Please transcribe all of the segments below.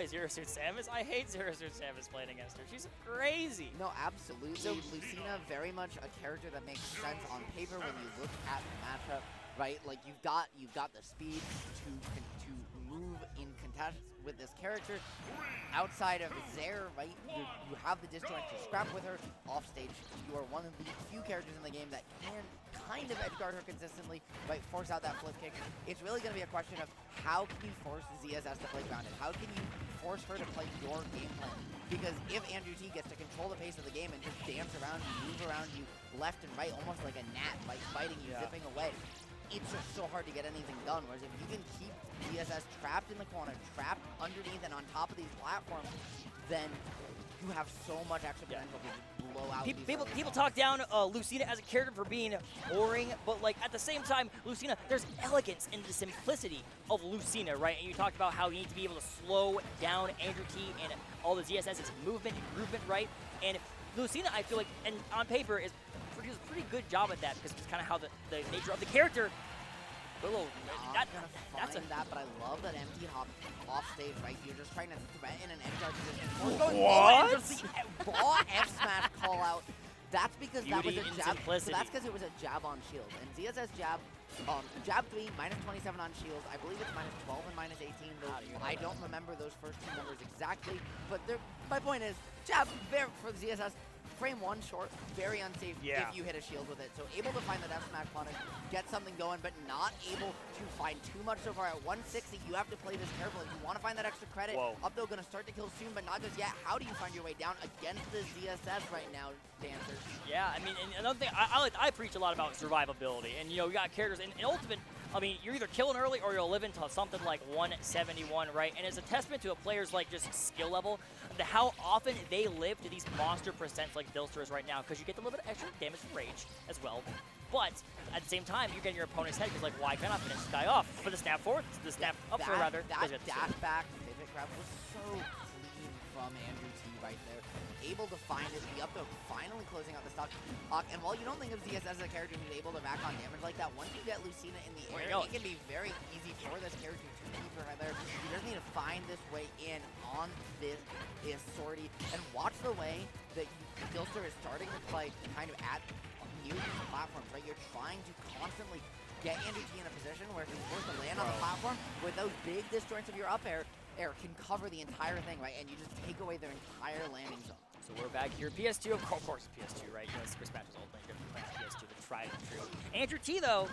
play Zero Suit Samus. I hate Zero Suit Samus playing against her. She's crazy. No, absolutely. So, Lucina, very much a character that makes sense on paper when you look at the matchup, right? Like you've got the speed to move in contest with this character. Outside of Zaire, right? You have the disjoint to scrap with her off stage. You are one of the few characters in the game that can kind of edge guard her consistently, right? Force out that flip kick. It's really going to be a question of how can you force ZSS to play grounded? How can you force her to play your game plan? Because if AndrewT gets to control the pace of the game and just dance around you, move around you left and right, almost like a gnat, like biting you, zipping away, it's just so hard to get anything done. Whereas if you can keep ZSS trapped in the corner, trapped underneath and on top of these platforms, then you have so much extra potential to blow out people talk down Lucina as a character for being boring, but like at the same time, Lucina, there's elegance in the simplicity of Lucina, right? And you talked about how you need to be able to slow down AndrewT and all the ZSS's movement and groupement, right? And Lucina, I feel like, and on paper, does a pretty good job at that because it's kind of how the nature of the character. That's that, but I love that empty hop off stage, right? You're just trying to threaten an edge guard position. What? Ball F smash call out. That's because that was a jab. So that's because it was a jab on shield. And ZSS jab, jab 3, -27 on shields. I believe it's -12 and -18. I don't remember those first two numbers exactly, but my point is, jab for ZSS. Frame 1 short, very unsafe if you hit a shield with it. So able to find the F smash punish, get something going, but not able to find too much so far. At 160, you have to play this carefully. You want to find that extra credit. Up though, going to start to kill soon, but not just yet. How do you find your way down against the ZSS right now, Dancer? Yeah, I mean, and another thing, I preach a lot about survivability, and you know, we got characters in Ultimate. I mean, you're either killing early or you'll live into something like 171, right? And it's a testament to a player's like just skill level, to how often they live to these monster percents like Dylster is right now, because you get a little bit of extra damage from rage as well. But at the same time, you're getting your opponent's head because like, why can't I finish this guy off? For the snap forward, the snap up for rather. That dash back pivot grab was so clean from AndrewT right there. Able to find it, the up throw finally closing out the stock. And while you don't think of ZSS as a character who's able to rack on damage like that, once you get Lucina in the air, it can be very easy for this character to keep her right there. You just need to find this way in on this sortie and watch the way that Dylster is starting to play kind of at new platforms, right? You're trying to constantly get AndrewT in a position where he's forced to land on the platform with those big disjoints of your up air can cover the entire thing, right? And you just take away their entire landing zone. So we're back here. PS2, of course, PS2, right? You know, Super Smash is ultimate. You're going to PS2, the tried and true. AndrewT, though,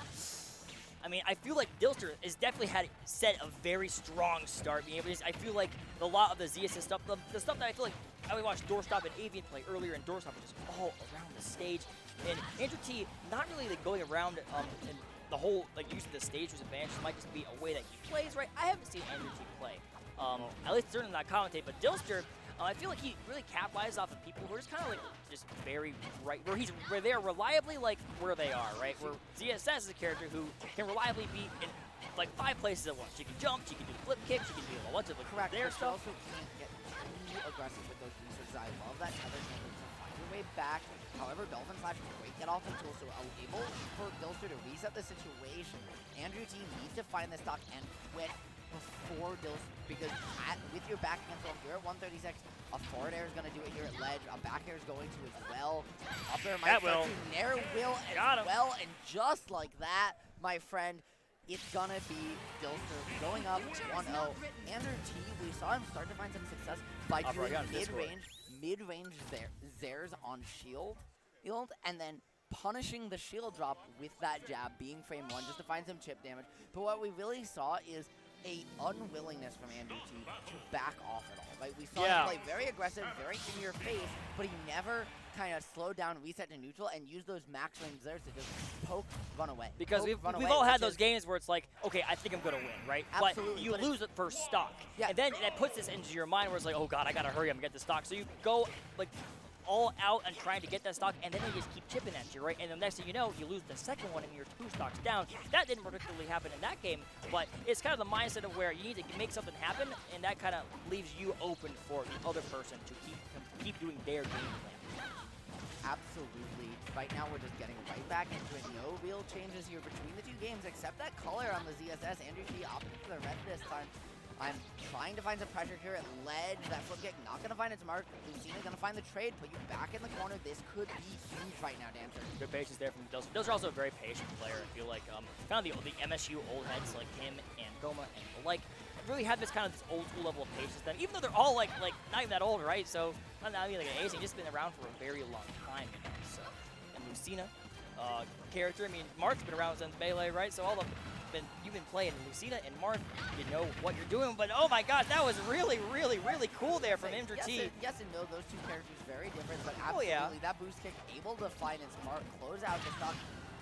I mean, I feel like Dylster has definitely set a very strong start. I feel like a lot of the ZSS stuff, the stuff that I feel like I watched Doorstop and Avian play earlier, and Doorstop was just all around the stage. And AndrewT, not really like going around and the whole like using the stage was advantage. Might just be a way that he plays, right? I haven't seen AndrewT play. At least certainly not commentate, but Dylster, I feel like he really capitalizes off of people who are just kind of like just very right, where they're reliably like where they are, right? Where ZSS is a character who can reliably be in like 5 places at once. She can jump, she can do flip kicks, she can do a bunch of like their stuff. Also can't get too aggressive with those resources. I love that tether can find your way back. However, Dolphin Slash is a great get off the tool, so able for Dylster to reset the situation. AndrewT needs to find the stock and quit before Dylster, because with your back cancel, if you're at 136, a forward air is going to do it here at ledge, a back air is going to as well. Up there might start to nair will as well, and just like that, my friend, it's going to be Dylster going up 1-0. AndrewT, we saw him start to find some success by doing mid-range Zares on shield, and then punishing the shield drop with that jab, being frame 1, just to find some chip damage. But what we really saw is a unwillingness from AndrewT to back off at all. Like, we saw him play very aggressive, very in your face, but he never kind of slowed down, reset to neutral, and use those max range there to just poke, run away. Because we've all had those games where it's like, okay, I think I'm going to win, right? Absolutely. But you lose it for stock. Yeah. And then that puts this into your mind where it's like, oh god, I got to hurry up and get the stock. So you go like all out and trying to get that stock, and then they just keep chipping at you, right? And the next thing you know, you lose the second one and you're 2 stocks down. That didn't particularly happen in that game, but it's kind of the mindset of where you need to make something happen, and that kind of leaves you open for the other person to keep doing their game plan. Absolutely. Right now, we're just getting right back into it. No real changes here between the 2 games, except that color on the ZSS. AndrewT opting for the red this time. I'm trying to find some pressure here at ledge. That flip kick not going to find its mark. Lucina's going to find the trade, put you back in the corner. This could be huge right now, Dylster. Good patience there from Dylster. Dylster also a very patient player. I feel like kind of the MSU old heads like him and Goma and the like really have this kind of this old school level of patience. That even though they're all like not even that old, right? So not even like an ace, just been around for a very long time, you know. So and Lucina, character. I mean, Marth's been around since Melee, right? So you've been playing Lucina and Marth, you know what you're doing. But oh my God, that was really, really, really cool there from AndrewT. Yes and no, those two characters very different, but absolutely that boost kick able to find its mark, close out the stock.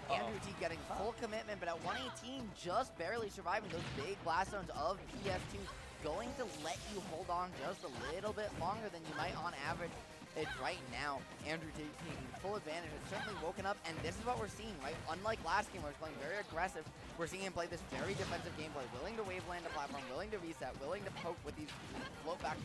AndrewT getting full commitment, but at 118, just barely surviving those big blast zones of PS2, going to let you hold on just a little bit longer than you might on average. Right now, AndrewT taking full advantage. It's certainly woken up, and this is what we're seeing, right? Unlike last game where he's playing very aggressive, we're seeing him play this very defensive gameplay, willing to wave land a platform, willing to reset, willing to poke with these float back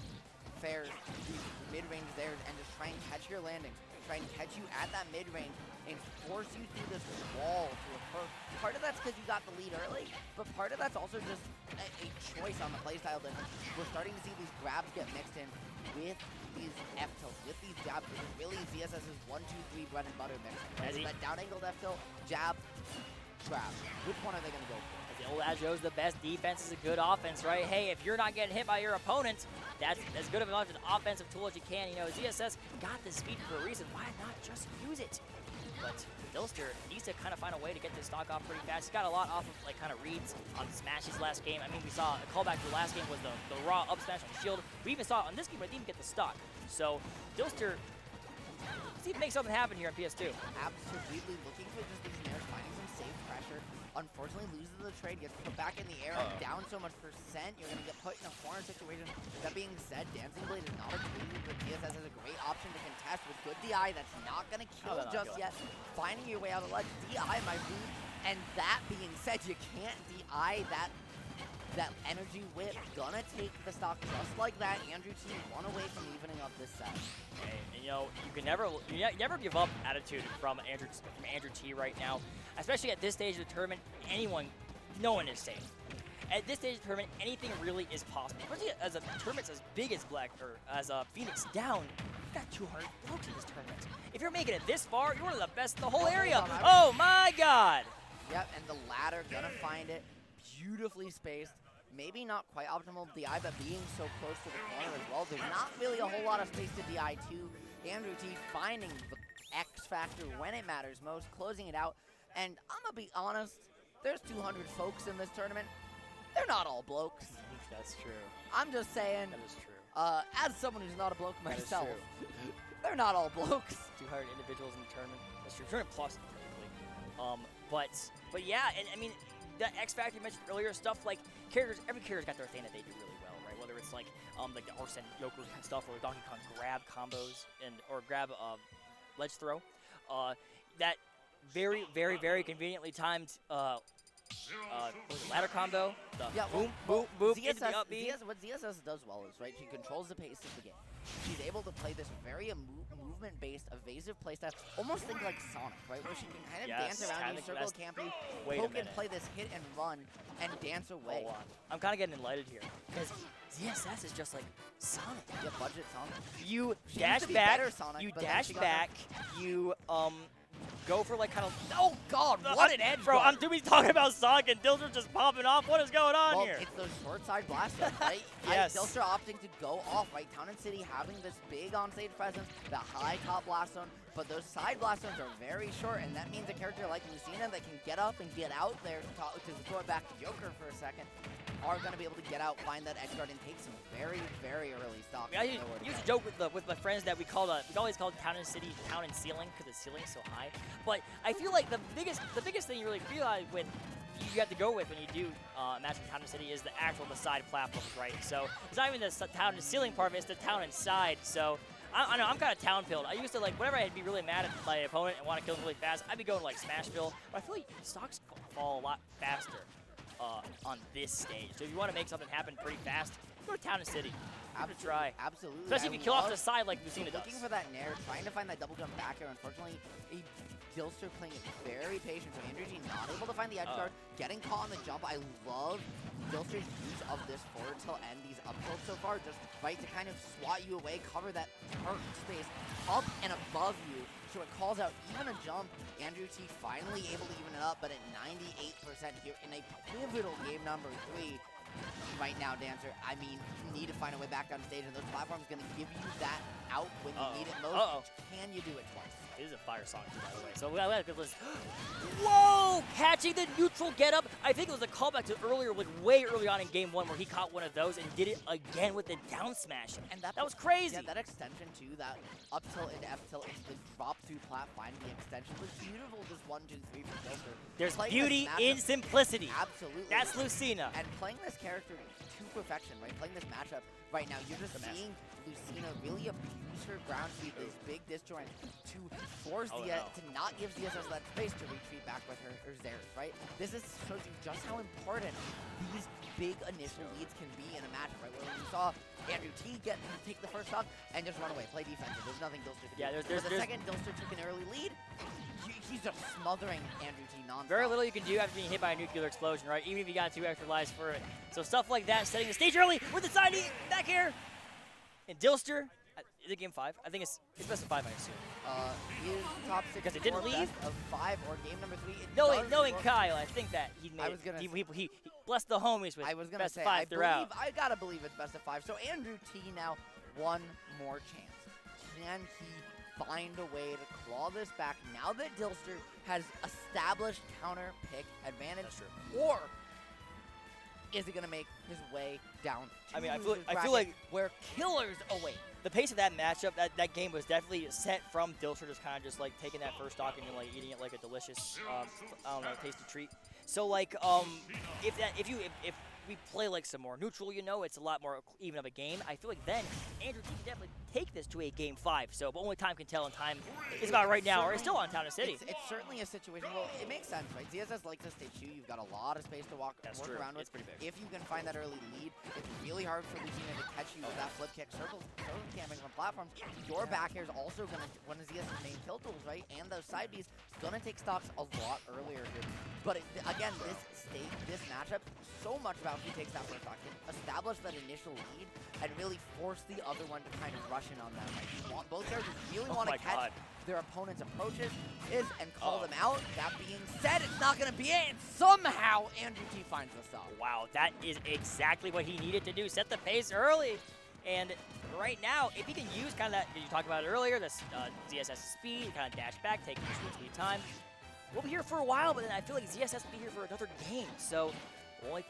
fairs, these mid-range theirs, and just try and catch your landings, try and catch you at that mid-range, and force you through this wall to a perk. Part of that's because you got the lead early, but part of that's also just a choice on the playstyle difference. We're starting to see these grabs get mixed in with these F tilts, with these jabs. This is really ZSS's 1-2-3 bread and butter mix. That down angled F tilt, jab, grab. Which one are they going to go for? As the old adage goes, the best defense is a good offense, right? Hey, if you're not getting hit by your opponent, that's as good of an offensive tool as you can. You know, ZSS got the speed for a reason. Why not just use it? But Dylster needs to kind of find a way to get this stock off pretty fast. He's got a lot off of kind of reads on smashes last game. I mean, we saw a callback to the last game was the raw up smash on shield. We even saw it on this game, but didn't even get the stock. So Dylster, let's see if he makes something happen here on PS2. Absolutely looking for just these nairs, finding some safe pressure. Unfortunately, loses the trade, gets put back in the air, and down so much percent, you're going to get put in a corner situation. That being said, Dancing Blade is not a tool, but TSS is a great option to contest with good DI that's not going to kill just yet. Finding your way out of ledge, DI might move, and that being said, you can't DI that energy whip. Gonna take the stock just like that. AndrewT one away from evening up this set. Hey, and, you know, you never give up attitude from AndrewT right now, especially at this stage of the tournament. No one is safe. At this stage of the tournament, anything really is possible. Especially as a tournament as big as Phoenix down. You've got 200 folks in this tournament. If you're making it this far, you're one of the best in the whole area. Oh my God! Yep, and the ladder gonna find it. Beautifully spaced. Maybe not quite optimal DI, but being so close to the corner as well. There's not really a whole lot of space to DI too. AndrewT finding the X factor when it matters most, closing it out. And I'm gonna be honest, there's 200 folks in this tournament. They're not all blokes. That's true. I'm just saying. That is true. As someone who's not a bloke myself, they're not all blokes. 200 individuals in the tournament. That's true. 200 plus, technically. But yeah, and I mean, the X Factor you mentioned earlier, stuff like characters, every character's got their thing that they do really well, right? Whether it's like the Arsene Yoku kind of stuff, or Donkey Kong grab combos or grab ledge throw. That very, very, very conveniently timed ladder combo. Boom, boom, boom, into the up B. What ZSS does well is, right, she controls the pace of the game. She's able to play this very movement-based, evasive playstyle. Almost think like Sonic, right, where she can kind of dance around you, circle camp you, poke and play this hit and run, and dance away. Hold on. I'm kind of getting enlightened here, because ZSS is just like Sonic. Yeah, budget Sonic. You she dash back, Sonic, you dash back, you go for like kind of. Oh God! What an edge, bro! I'm too busy talking about Sonic and Dylster just popping off. What is going on here? It's those short side blasters, right? Yes. Dylster opting to go off, right? Town and City having this big on-stage presence, the high top blast zone, but those side blast zones are very short, and that means a character like Lucina that can get up and get out there to throw it back to Joker for a second are going to be able to get out, find that edge guard, and take some very, very early stock. I used to joke with my friends that we always called Town and City Town and Ceiling because the ceiling's so high. But I feel like the biggest thing you really realize with you have to go with when you do match with Town and City is the side platforms, right? So it's not even the town and ceiling part of it; it's the town and side. So I know I'm kind of town filled. I used to whenever I'd be really mad at my opponent and want to kill him really fast, I'd be going like Smashville. But I feel like stocks fall a lot faster on this stage. So if you want to make something happen pretty fast, go to Town and City. Give it a try. Absolutely. Especially if you kill off the side like Lucina does. Looking for that nair, trying to find that double jump back air. Unfortunately, Dylster playing it very patient. So AndrewT not able to find the edge guard, getting caught on the jump. I love Dylster's use of this forward tilt and these up tilts so far, just right to kind of swat you away, cover that turret space up and above you, so it calls out even a jump. AndrewT finally able to even it up, but at 98% here in a pivotal game number 3. Right now, Dancer, I mean, you need to find a way back on stage, and those platforms going to give you that out when you need it most. Can you do it twice? It is a fire song, too, by the way. So we got a good list. Whoa! Catching the neutral get-up. I think it was a callback to earlier, like way early on in game 1, where he caught one of those and did it again with the down smash. And that was crazy. Yeah, that extension, too, that up tilt into F tilt into the drop through plat, finding the extension was beautiful. Just 1, 2, 3 from Dylster. There's beauty in simplicity. Absolutely. That's Lucina. And playing this character to perfection, right? Playing this matchup right now, you're just seeing Lucina really abuse her ground speed, this big disjoint, to force to not give ZSS that space to retreat back with her Zers, right? This shows you just how important these big initial leads can be in a matchup, right? Where you saw AndrewT take the first stock and just run away, play defensive. There's nothing Dylster can do. There's the second Dylster took an early lead, he's just smothering AndrewT nonstop. Very little you can do after being hit by a nuclear explosion, right? Even if you got 2 extra lives for it. So stuff like that, setting the stage early with the side E back here. And Dylster, is it game 5? I think it's best of 5, I assume. He is top 6 because it didn't leave of 5 or game number 3. Knowing Kyle, I think that he made he blessed the homies with best of 5 throughout. I gotta believe it's best of 5. So AndrewT now one more chance. Can he find a way to claw this back now that Dylster has established counter pick advantage? That's true. Or is he going to make his way down to I feel like where killers await? The pace of that matchup, that game was definitely set from Dylster just like taking that first stock and like eating it like a delicious, I don't know, tasty treat. So like, if we play like some more neutral, it's a lot more even of a game. I feel like then AndrewT can definitely take this to a game 5. So, but only time can tell, and time is about right now, or it's still on Town and City. It's certainly a situation. Well, it makes sense, right? ZSS likes to stage 2. You've got a lot of space to work around with. It's pretty big. If you can find that early lead, it's really hard for Lucina to catch you with that flip kick, circle camping on platforms. Your back air is also going to, one of ZSS's main kill tools, right? And those side Bs, going to take stocks a lot earlier here. But again, this matchup, so much about who takes that first stock, can establish that initial lead and really force the other one to kind of rush in on them. Like, both characters really want to catch their opponent's approaches and call them out. That being said, it's not going to be it. And somehow, AndrewT finds the stop. Wow, that is exactly what he needed to do. Set the pace early. And right now, if he can use kind of that, you talked about it earlier, this ZSS speed, kind of dash back, take your speed time. We'll be here for a while, but then I feel like ZSS will be here for another game. So we'll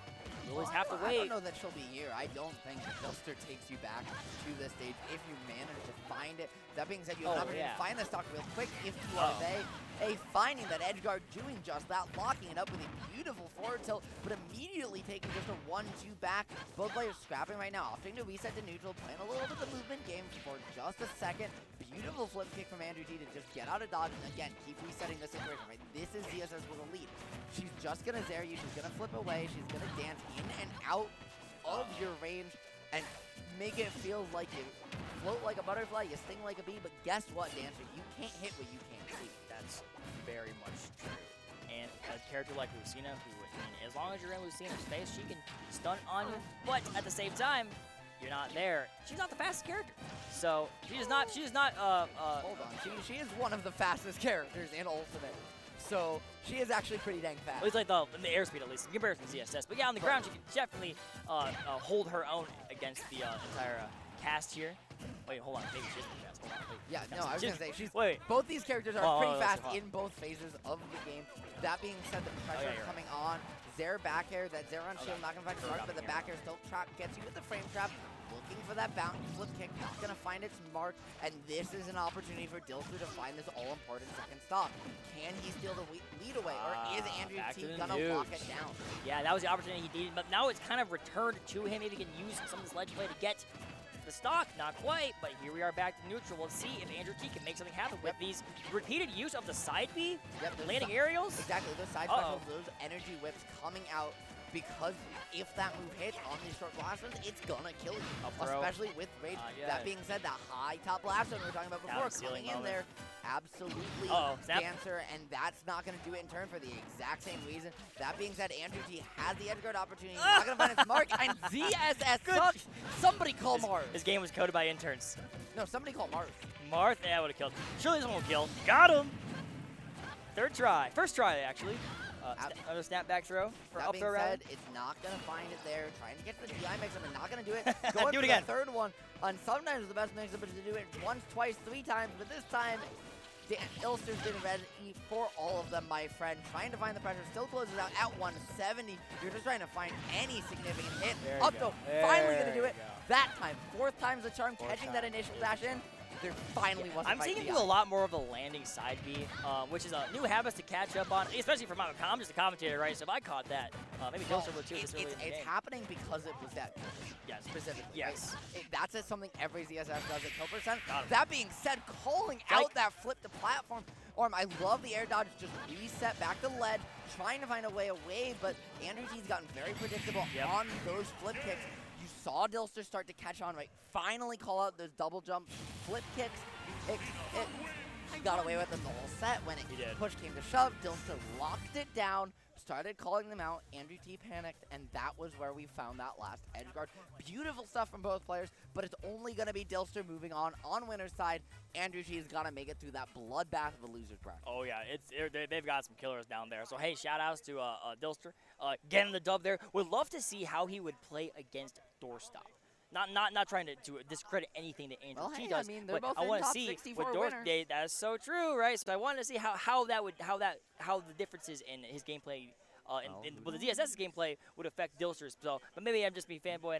always have to wait. I don't know that she'll be here. I don't think that Dylster takes you back to this stage if you manage to find it. That being said, you have an opportunity to find this stock real quick if you are finding that edgeguard doing just that, locking it up with a beautiful forward tilt, but immediately taking just a 1-2 back. Both players scrapping right now, opting to reset to neutral, playing a little bit of the movement game for just a second. Beautiful flip kick from AndrewT to just get out of dodge and again keep resetting the situation. Right, this is ZSS with a lead. She's just gonna zare you. She's gonna flip away. She's gonna dance in and out of your range and make it feel like you float like a butterfly, you sting like a bee. But guess what, Dancer? You can't hit what you can't see. That's very much true. And a character like Lucina, who, as long as you're in Lucina's space, she can stun on you. But at the same time, you're not there. She's not the fastest character. So she is not hold on. She is one of the fastest characters in Ultimate. So she is actually pretty dang fast. At least like in the airspeed, at least in comparison to ZSS. But yeah, on the ground, she can definitely hold her own against the entire cast here. Wait, hold on. Maybe she's pretty fast. Hold on. Wait, yeah, no, I was going to say, wait. Both these characters are pretty fast in both phases of the game. That being said, the pressure coming on. Zare back air, that Zare on shield, not going to find a mark, but the back air still gets you with the frame trap. Looking for that bounty flip kick, not going to find its mark, and this is an opportunity for Dylster to find this all-important second stock. Can he steal the lead away, or is AndrewT going to lock it down? Yeah, that was the opportunity he needed, but now it's kind of returned to him. Maybe he can use some of this ledge play to get the stock, not quite, but here we are back to neutral. We'll see if AndrewT can make something happen with these repeated use of the side B, landing aerials. Exactly, those side specials, those energy whips coming out because if that move hits on these short blast zones, it's gonna kill you. Up throw. Especially with Rage. Yeah. That being said, that high top blast zone we were talking about before, Down ceiling coming in moment. there, absolutely Snap. Dancer, and that's not gonna do it in turn for the exact same reason. That being said, AndrewT has the edge guard opportunity. He's not gonna find his mark, and ZSS sucks. Somebody call Mars. His game was coded by interns. No, somebody call Mars. Marth, yeah, would have killed. Surely this one will kill. Got him. Third try. First try, actually. Another snap back throw. Or That up being throw, rather. said, it's not going to find it there. Trying to get to the DI mix-up and not going to do it. Going Do it for again. the third one. And sometimes the best mix-up is to do it once, twice, 3 times. But this time, Dylster's been ready for all of them, my friend. Trying to find the pressure. Still closes out at 170. You're just trying to find any significant hit. There you Up go. throw. Finally going to do There it. you go. That time. 4th time's the charm. Fourth Catching time. that initial dash in. There finally wasn't I'm seeing him do a lot more of the landing side B, which is a new habit to catch up on, especially for I'm just a commentator, right? So if I caught that, maybe Dylster would too. This early in the It's game. happening because it was that Yes. specifically. Yes. Right? That's just something every ZSS does at kill percent. Got him. That being said, calling out that flip to platform. I love the air dodge, just reset back to lead, trying to find a way away, but AndrewT's gotten very predictable on those flip kicks. You saw Dylster start to catch on, right? Finally call out those double jump flip kicks. He got away with them the whole set. When push came to shove, Dylster locked it down, started calling them out. AndrewT panicked, and that was where we found that last edge guard. Beautiful stuff from both players, but it's only going to be Dylster moving on winner's side. AndrewT has got to make it through that bloodbath of a loser's bracket. Oh yeah, they've got some killers down there. So hey, shout outs to Dylster, getting the dub there. Would love to see how he would play against Doorstop. Not trying to discredit anything that AndrewT does, they're but both I in want to top see 64 with winners. Doorstop. That's so true, right? So I wanted to see how the differences in his gameplay, with the ZSS's gameplay would affect Dylster's. So, but maybe I'm just being fanboy.